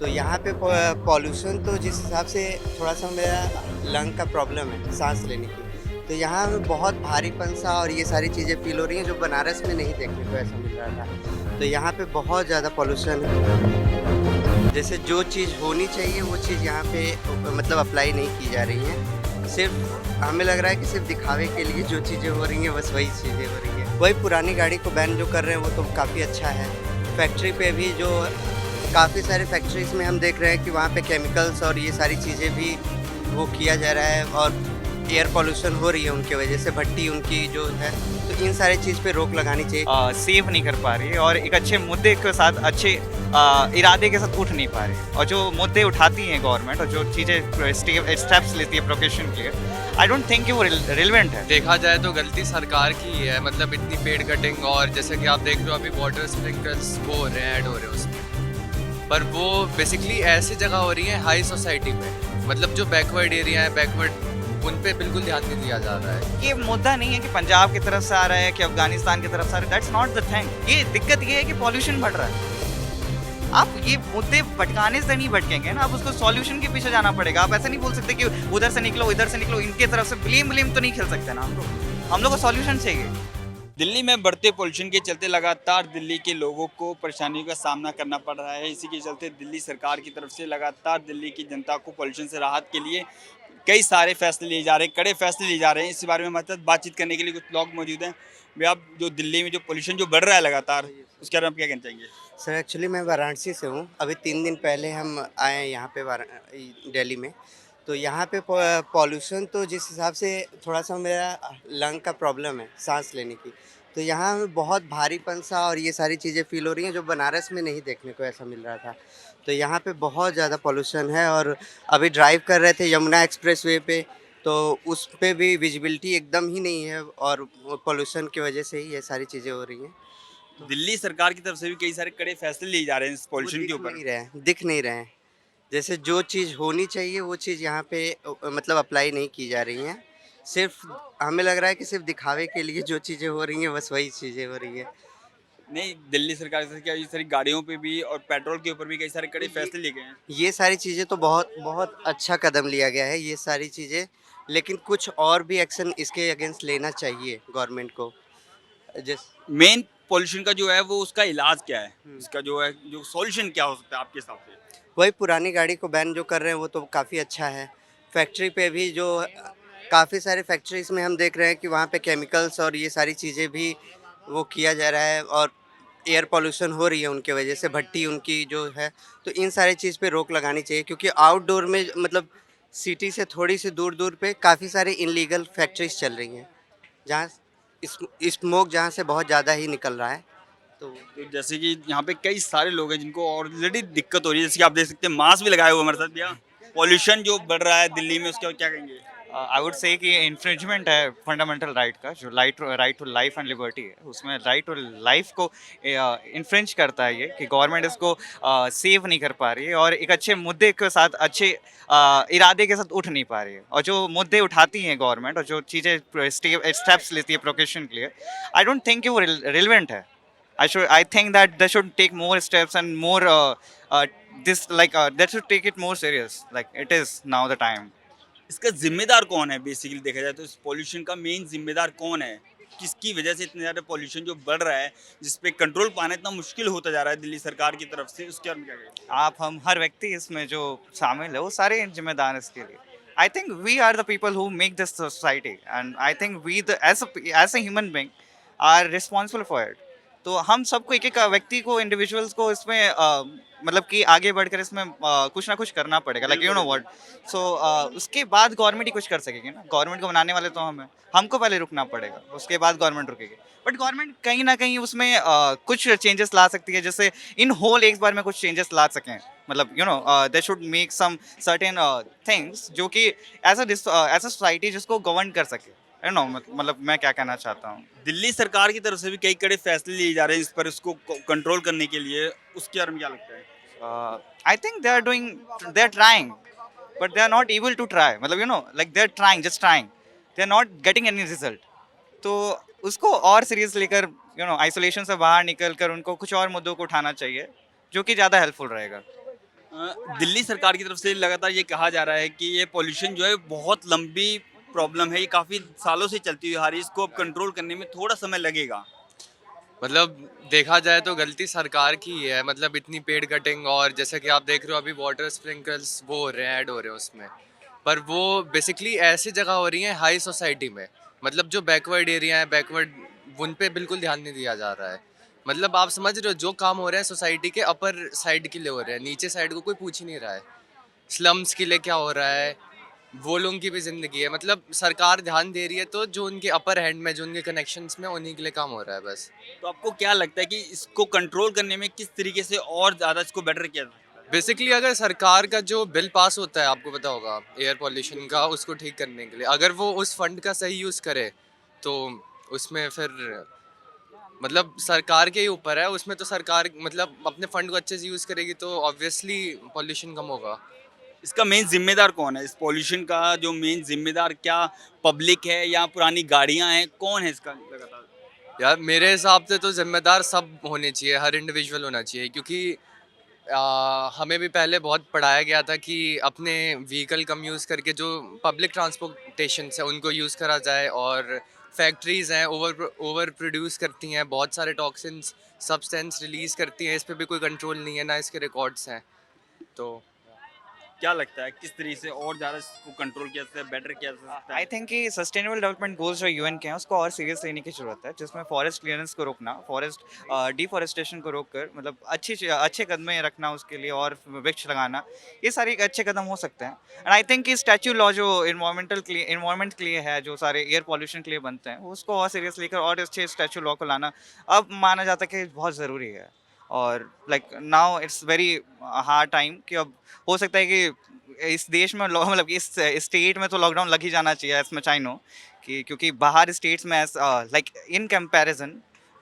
तो यहाँ पे पॉल्यूशन तो जिस हिसाब से थोड़ा-सा मेरा लंग का प्रॉब्लम है, साँस लेने की, तो यहाँ में बहुत भारीपन-सा और ये सारी चीज़ें फ़ील हो रही हैं जो बनारस में नहीं देखने को ऐसा मिल रहा था। तो यहाँ पे बहुत ज़्यादा पॉल्यूशन है। जैसे जो चीज़ होनी चाहिए वो चीज़ यहाँ पे मतलब अप्लाई नहीं की जा रही हैं। सिर्फ़ हमें लग रहा है कि सिर्फ़ दिखावे के लिए जो चीज़ें हो रही हैं बस वही चीज़ें हो रही हैं। वही पुरानी गाड़ी को बैन जो कर रहे हैं वो तो काफ़ी अच्छा है। फैक्ट्री पे भी जो काफ़ी सारे फैक्ट्रीज़ में हम देख रहे हैं कि वहाँ पे केमिकल्स और ये सारी चीज़ें भी वो किया जा रहा है और एयर पॉल्यूशन हो रही है उनकी वजह से, भट्टी उनकी जो है, तो इन सारी चीज़ पे रोक लगानी चाहिए। सेव नहीं कर पा रही है और एक अच्छे मुद्दे के साथ अच्छे इरादे के साथ उठ नहीं पा रही है। और जो मुद्दे उठाती है गवर्नमेंट और जो चीज़ें स्टेप्स लेती है प्रोफेशन के लिए, आई डोंट थिंक कि वो रिलेवेंट है। देखा जाए तो गलती सरकार की ही है, मतलब इतनी पेड़ कटिंग और जैसे कि आप देख रहे हो अभी वाटर स्प्रिंकलर्स वो हो रहे हैं, ऐड हो रहे हैं उसमें, पर वो बेसिकली ऐसी जगह हो रही है हाई सोसाइटी में, मतलब जो बैकवर्ड एरिया है बैकवर्ड उन पे बिल्कुल ध्यान नहीं दिया जा रहा है। ये मुद्दा नहीं है कि पंजाब की तरफ से आ रहा है कि अफगानिस्तान की तरफ से आ रहा है, दैट्स नॉट द थिंग। ये दिक्कत ये है कि पॉल्यूशन बढ़ रहा है। आप ये मुद्दे भटकाने से नहीं भटकेंगे ना, आप उसको सॉल्यूशन के पीछे जाना पड़ेगा। आप ऐसा नहीं बोल सकते कि उधर से निकलो इधर से निकलो, इनके तरफ से ब्लेम तो नहीं खेल सकते ना हम लोग को सॉल्यूशन चाहिए। दिल्ली में बढ़ते पोल्यूशन के चलते लगातार दिल्ली के लोगों को परेशानियों का सामना करना पड़ रहा है। इसी के चलते दिल्ली सरकार की तरफ से लगातार दिल्ली की जनता को पोल्यूशन से राहत के लिए कई सारे फैसले लिए जा रहे हैं, कड़े फैसले लिए जा रहे हैं। इस बारे में हमारे साथ बातचीत करने के लिए कुछ लोग मौजूद हैं। भैया, आप जो दिल्ली में जो पोल्यूशन जो बढ़ रहा है लगातार, उसके बारे में आप क्या कहना चाहेंगे? सर एक्चुअली मैं वाराणसी से हूँ। अभी 3 दिन पहले हम आए हैं यहाँ पे दिल्ली में। तो यहाँ पे पॉल्यूशन तो जिस हिसाब से थोड़ा-सा मेरा लंग का प्रॉब्लम है, साँस लेने की, तो यहाँ में बहुत भारीपन-सा और ये सारी चीज़ें फ़ील हो रही हैं जो बनारस में नहीं देखने को ऐसा मिल रहा था। तो यहाँ पे बहुत ज़्यादा पॉल्यूशन है और अभी ड्राइव कर रहे थे यमुना एक्सप्रेसवे पे, तो उस पे भी विज़िबिलिटी एकदम ही नहीं है और पॉल्यूशन की वजह से ही ये सारी चीज़ें हो रही हैं। दिल्ली सरकार की तरफ से भी कई सारे कड़े फैसले लिए जा रहे हैं इस वो पोल्यूशन के ऊपर। दिख नहीं रहे हैं। जैसे जो चीज़ होनी चाहिए वो चीज़ यहाँ पे मतलब अप्लाई नहीं की जा रही हैं। सिर्फ़ हमें लग रहा है कि सिर्फ़ दिखावे के लिए जो चीज़ें हो रही हैं बस वही चीज़ें हो रही हैं। नहीं, दिल्ली सरकार से क्या, ये सारी गाड़ियों पे भी और पेट्रोल के ऊपर भी कई सारे कड़े तो फैसले लिए गए हैं। ये सारी चीज़ें तो बहुत बहुत अच्छा कदम लिया गया है ये सारी चीज़ें, लेकिन कुछ और भी एक्शन इसके अगेंस्ट लेना चाहिए गवर्नमेंट को। जैस मेन पॉल्यूशन का जो है वो उसका इलाज क्या है? हुँ। इसका जो है जो सॉल्यूशन क्या हो सकता है आपके हिसाब से? वही पुरानी गाड़ी को बैन जो कर रहे हैं वो तो काफ़ी अच्छा है। फैक्ट्री पे भी जो काफ़ी सारे फैक्ट्रीज़ में हम देख रहे हैं कि वहाँ पे केमिकल्स और ये सारी चीज़ें भी वो किया जा रहा है और एयर पॉल्यूशन हो रही है उनकी वजह से, भट्टी उनकी जो है, तो इन सारी चीज़ पे रोक लगानी चाहिए क्योंकि आउटडोर में मतलब सिटी से थोड़ी सी दूर-दूर पे काफ़ी सारे इल्लीगल फैक्ट्रीज़ चल रही हैं, जहाँ स्मोक जहाँ से बहुत ज़्यादा ही निकल रहा है। तो तो जैसे कि यहाँ पे कई सारे लोग हैं जिनको ऑलरेडी दिक्कत हो रही है, जैसे कि आप देख सकते हैं मास्क भी लगाए हुए हमारे साथ। भैया, पॉल्यूशन जो बढ़ रहा है दिल्ली में उसके बारे में क्या कहेंगे? आई वुड से कि इन्फ्रिंजमेंट है फंडामेंटल राइट का, जो right to life and liberty है, उसमें राइट टू लाइफ को इन्फ्रिंज करता है ये कि गवर्नमेंट इसको सेव नहीं कर पा रही है और एक अच्छे मुद्दे के साथ अच्छे इरादे के साथ उठ नहीं पा रही है। और जो मुद्दे उठाती हैं गवर्नमेंट और जो चीज़ें स्टेप्स लेती है प्रोफेशन के लिए, आई डोंट थिंक कि वो रिलेवेंट है। I think that they should take more steps and more they should take it more serious. Like it is now the time. इसका जिम्मेदार कौन है? बेसिकली देखा जाए तो इस पॉल्यूशन का मेन जिम्मेदार कौन है? किसकी वजह से इतना ज़्यादा पॉल्यूशन जो बढ़ रहा है, जिस पे कंट्रोल पाना इतना मुश्किल होता जा रहा है दिल्ली सरकार की तरफ से, उसके बारे में क्या कहेंगे? आप हम हर व्यक्ति इसमें जो शामिल है वो सारे जिम्मेदार हैं इसके लिए। I think we are the people who make this society and I think we the as a human being are responsible for it. तो हम सबको एक एक व्यक्ति को इंडिविजुअल्स को इसमें मतलब कि आगे बढ़कर इसमें कुछ ना कुछ करना पड़ेगा, लाइक यू नो व्हाट। सो उसके बाद गवर्नमेंट ही कुछ कर सकेगी ना, गवर्नमेंट को बनाने वाले तो हम हैं, हमको पहले रुकना पड़ेगा, उसके बाद गवर्नमेंट रुकेगी। बट गवर्नमेंट कहीं ना कहीं उसमें कुछ चेंजेस ला सकती है, जैसे इन होल एक बार में कुछ चेंजेस ला सकें, मतलब you know they should make some certain things जो कि एज अ सोसाइटी जिसको गवर्न कर सके। यू नो मतलब मैं क्या कहना चाहता हूँ। दिल्ली सरकार की तरफ से भी कई कड़े फैसले लिए जा रहे हैं इस पर, इसको कंट्रोल करने के लिए, उसके बारे में क्या लगता है? I think they are trying, but they are not able to try. मतलब you know, like they are trying, just trying. They are not getting any result. तो उसको और सीरियस लेकर you know, आइसोलेशन से बाहर निकल कर उनको कुछ और मुद्दों को उठाना चाहिए, जो कि ज़्यादा हेल्पफुल रहेगा। दिल्ली सरकार की तरफ से लगातार ये कहा जा रहा है कि ये पॉल्यूशन जो है बहुत लंबी प्रॉब्लम है, ये काफ़ी सालों से चलती हुई आ रही है, इसको अब कंट्रोल करने में थोड़ा समय लगेगा। मतलब देखा जाए तो गलती सरकार की ही है, मतलब इतनी पेड़ कटिंग, और जैसे कि आप देख रहे हो अभी वाटर स्प्रिंकल्स वो हो रहे हैं, ऐड हो रहे हैं उसमें। पर वो बेसिकली ऐसी जगह हो रही है हाई सोसाइटी में, मतलब जो बैकवर्ड एरिया है, बैकवर्ड, उन पे बिल्कुल ध्यान नहीं दिया जा रहा है। मतलब आप समझ रहे हो, जो काम हो रहे हैं सोसाइटी के अपर साइड के लिए हो रहे हैं, नीचे साइड को कोई पूछ ही नहीं रहा है। स्लम्स के लिए क्या हो रहा है, वो लोगों की भी ज़िंदगी है। मतलब सरकार ध्यान दे रही है तो जो उनके अपर हैंड में, जो उनके कनेक्शंस में, उन्हीं के लिए काम हो रहा है बस। तो आपको क्या लगता है कि इसको कंट्रोल करने में किस तरीके से और ज़्यादा इसको बेटर किया जा सकता है? बेसिकली अगर सरकार का जो बिल पास होता है, आपको पता होगा, एयर पॉल्यूशन का, उसको ठीक करने के लिए, अगर वो उस फंड का सही यूज़ करे तो उसमें फिर मतलब सरकार के ही ऊपर है। उसमें तो सरकार मतलब अपने फंड को अच्छे से यूज़ करेगी तो ऑब्वियसली पॉल्यूशन कम होगा। इसका मेन जिम्मेदार कौन है? इस पॉल्यूशन का जो मेन जिम्मेदार क्या पब्लिक है या पुरानी गाड़ियां हैं? कौन है इसका लगातार? यार मेरे हिसाब से तो जिम्मेदार सब होने चाहिए, हर इंडिविजुअल होना चाहिए, क्योंकि हमें भी पहले बहुत पढ़ाया गया था कि अपने व्हीकल कम यूज़ करके जो पब्लिक ट्रांसपोर्टेशन है उनको यूज़ करा जाए। और फैक्ट्रीज़ हैं ओवर प्रोड्यूस करती हैं, बहुत सारे टॉक्सिन्स सब्सटेंस रिलीज़ करती हैं, इस पे भी कोई कंट्रोल नहीं है, ना इसके रिकॉर्ड्स हैं। तो क्या लगता है किस तरीके से और ज़्यादा इसको कंट्रोल किया जा सकता है, बेटर किया जा सकता आई है? थिंक कि सस्टेनेबल डेवलपमेंट गोल्स जो यूएन के हैं उसको और सीरियस लेने की ज़रूरत है, जिसमें फॉरेस्ट क्लियरेंस को रोकना, फॉरेस्ट डिफॉरेस्टेशन को रोककर मतलब अच्छे कदमें रखना उसके लिए, और वृक्ष लगाना, ये सारे एक अच्छे कदम हो सकते हैं। एंड आई थिंक कि स्टैच्यू लॉ जो इन्वायरमेंट के लिए है, जो सारे एयर पॉल्यूशन के लिए बनते हैं, उसको और सीरियस लेकर और अच्छे स्टैच्यू लॉ को लाना अब माना जाता है कि बहुत ज़रूरी है। और like now it's very hard time कि अब हो सकता है कि इस देश में मतलब इस स्टेट में तो लॉकडाउन लग ही जाना चाहिए, एज मच आई नो, कि क्योंकि बाहर स्टेट्स में लाइक इन कंपैरिजन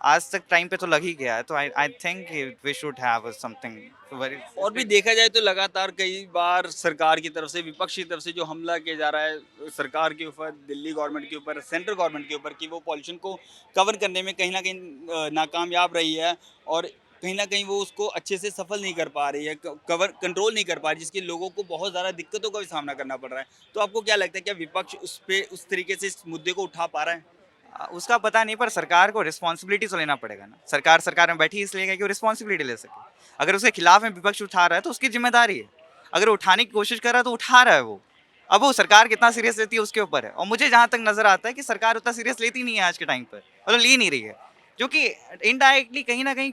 आज तक टाइम पे तो लग ही गया है, तो I think we should have something very. और भी देखा जाए तो लगातार कई बार सरकार की तरफ से, विपक्ष की तरफ से जो हमला किया जा रहा है सरकार के ऊपर, दिल्ली गवर्नमेंट के ऊपर, सेंट्रल गवर्नमेंट के ऊपर, कि वो पॉल्यूशन को कवर करने में कहीं ना कहीं नाकामयाब रही है, और कहीं ना कहीं वो उसको अच्छे से सफल नहीं कर पा रही है, कवर कंट्रोल नहीं कर पा रही, जिसके लोगों को बहुत ज़्यादा दिक्कतों का भी सामना करना पड़ रहा है। तो आपको क्या लगता है, क्या विपक्ष उस पे उस तरीके से इस मुद्दे को उठा पा रहा है? उसका पता नहीं, पर सरकार को रिस्पॉन्सिबिलिटी तो लेना पड़ेगा ना। सरकार में बैठी इसलिए है कि वो रिस्पॉन्सिबिलिटी ले सके। अगर उसके खिलाफ में विपक्ष उठा रहा है तो उसकी जिम्मेदारी है। अगर वो उठाने की कोशिश कर रहा है तो उठा रहा है वो। अब वो सरकार कितना सीरियस लेती है उसके ऊपर है, और मुझे जहाँ तक नजर आता है कि सरकार उतना सीरियस लेती नहीं है आज के टाइम पर, मतलब ले नहीं रही है, जो कि इनडायरेक्टली कहीं ना कहीं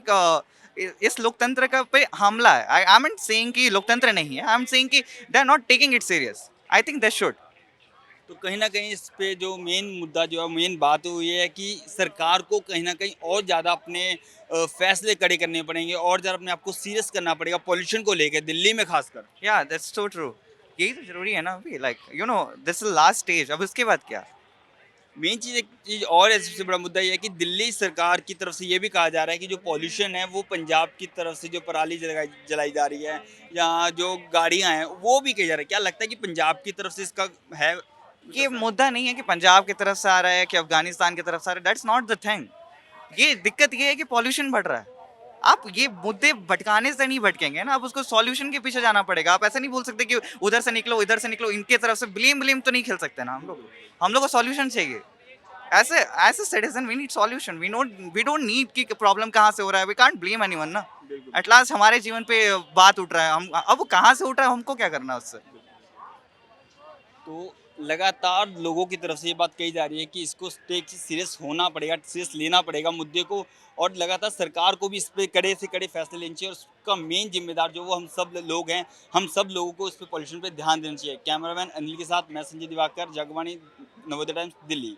इस लोकतंत्र का पे हमला है। आई एम नॉट सेइंग कि लोकतंत्र नहीं है, आई एम सेइंग कि they are not taking it serious. I think they should. तो कहीं न कहीं इस पे जो मेन मुद्दा जो है, मेन बात वो ये है कि सरकार को कहीं न कहीं और ज़्यादा अपने फैसले कड़े करने पड़ेंगे, और ज़्यादा अपने आप को सीरियस करना पड़ेगा पॉल्यूशन को लेके, दिल्ली में खासकर। या दैट्स सो ट्रू। यही तो जरूरी है ना अभी, like you know this is last stage, अब उसके बाद क्या? मेन चीज़, एक चीज़ और है, सबसे बड़ा मुद्दा ये है कि दिल्ली सरकार की तरफ से ये भी कहा जा रहा है कि जो पॉल्यूशन है वो पंजाब की तरफ से जो पराली जलाई जा रही है, या जो गाड़ियाँ हैं वो भी किया जा रहा है। क्या लगता है कि पंजाब की तरफ से इसका है? ये मुद्दा नहीं है कि पंजाब की तरफ से आ रहा है कि अफगानिस्तान की तरफ से आ रहा है, दैट्स नॉट द थिंग। ये दिक्कत ये है कि पॉल्यूशन बढ़ रहा है। आप ये मुद्दे भटकाने से नहीं भटकेंगे ना, आप उसको सॉल्यूशन के पीछे जाना पड़ेगा। आप ऐसा नहीं बोल सकते कि उधर से निकलो इधर से निकलो, इनके तरफ से ब्लेम तो नहीं खेल सकते ना हम लोग को सॉल्यूशन चाहिए। ऐसे as a citizen we need solution. We don't need कि प्रॉब्लम कहाँ से हो रहा है, वी कांट ब्लेम एनीवन ना। एट लास्ट हमारे जीवन पे बात उठ रहा है, हम अब वो कहाँ से उठ रहा है हमको क्या करना है उससे। तो लगातार लोगों की तरफ से ये बात कही जा रही है कि इसको टेक सीरियस होना पड़ेगा, सीरियस लेना पड़ेगा मुद्दे को, और लगातार सरकार को भी इस पे कड़े से कड़े फैसले लेने चाहिए, और उसका मेन जिम्मेदार जो वो हम सब लोग हैं, हम सब लोगों को इस पे पॉल्यूशन पे ध्यान देना चाहिए। कैमरामैन अनिल के साथ मैं संजय दिवाकर, जगबानी, नवोदय टाइम्स, दिल्ली।